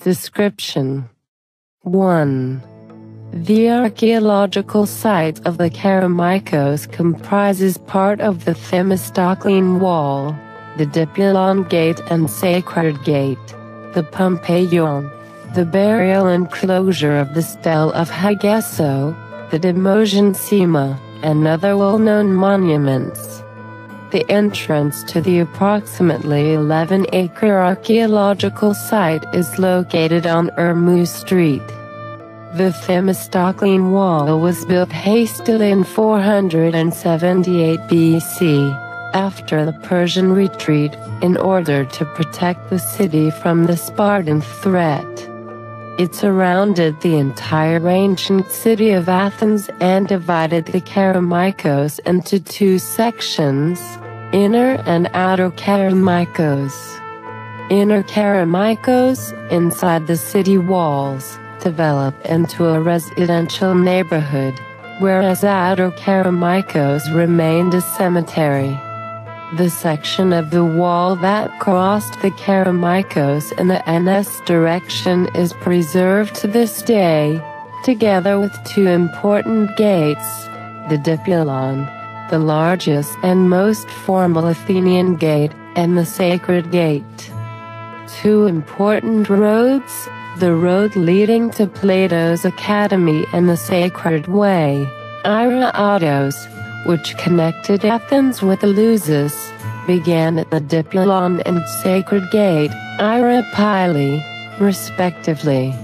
Description 1. The archaeological site of the Kerameikos comprises part of the Themistoclean Wall, the Dipylon Gate and Sacred Gate, the Pompeion, the burial enclosure of the Stele of Hagesso, the Demosian Sima, and other well-known monuments. The entrance to the approximately 11-acre archaeological site is located on Ermuz Street. The Themistoclean Wall was built hastily in 478 BC, after the Persian retreat, in order to protect the city from the Spartan threat. It surrounded the entire ancient city of Athens and divided the Kerameikos into two sections, Inner and Outer Kerameikos. Inner Kerameikos, inside the city walls, developed into a residential neighborhood, whereas Outer Kerameikos remained a cemetery. The section of the wall that crossed the Kerameikos in the NS direction is preserved to this day, together with two important gates, the Dipylon, the largest and most formal Athenian gate, and the Sacred Gate. Two important roads, the road leading to Plato's Academy and the Sacred Way, Ira-Autos, which connected Athens with Eleusis, began at the Dipylon and Sacred Gate, Ira-Pili, respectively.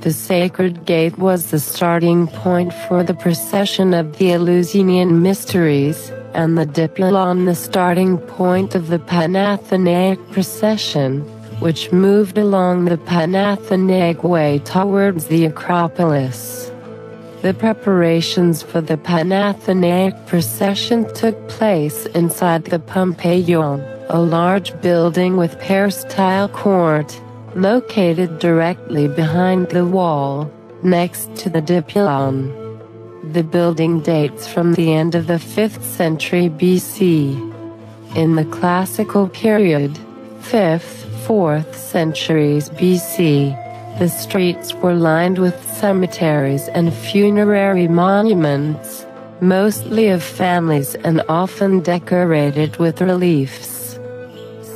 The Sacred Gate was the starting point for the procession of the Eleusinian Mysteries, and the Dipylon the starting point of the Panathenaic procession, which moved along the Panathenaic Way towards the Acropolis. The preparations for the Panathenaic procession took place inside the Pompeion, a large building with peristyle court, located directly behind the wall, next to the Dipylon. The building dates from the end of the 5th century BC. In the classical period, 5th, 4th centuries BC, the streets were lined with cemeteries and funerary monuments, mostly of families and often decorated with reliefs.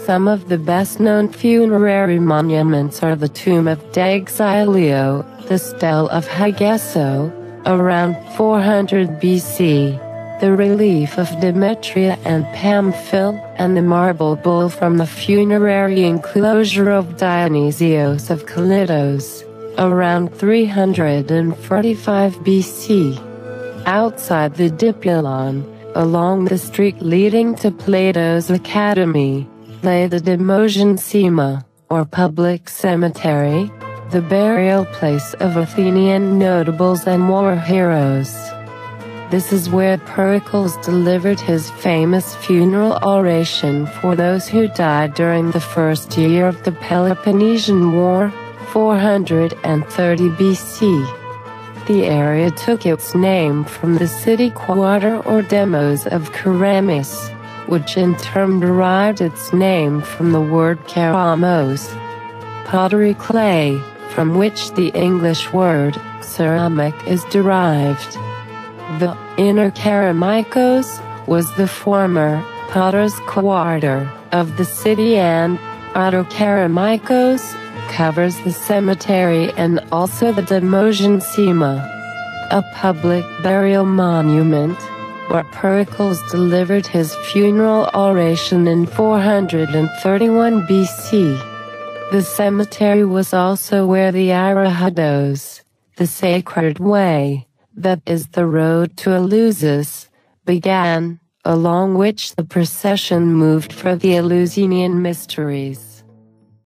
Some of the best-known funerary monuments are the tomb of Dexilio, the Stele of Hagesso, around 400 BC, the relief of Demetria and Pamphile, and the marble bull from the funerary enclosure of Dionysios of Kalitos, around 345 BC. Outside the Dipylon, along the street leading to Plato's Academy, lay the Demosian Sima, or public cemetery, the burial place of Athenian notables and war heroes. This is where Pericles delivered his famous funeral oration for those who died during the first year of the Peloponnesian War, 430 BC. The area took its name from the city quarter or demos of Keramis, which in turn derived its name from the word keramos, pottery clay, from which the English word ceramic is derived. The Inner Kerameikos was the former Potter's Quarter of the city, and Outer Kerameikos covers the cemetery and also the Demosian Sima, a public burial monument, where Pericles delivered his funeral oration in 431 BC. The cemetery was also where the Ira-Autos, the Sacred Way, that is the road to Eleusis, began, along which the procession moved for the Eleusinian Mysteries.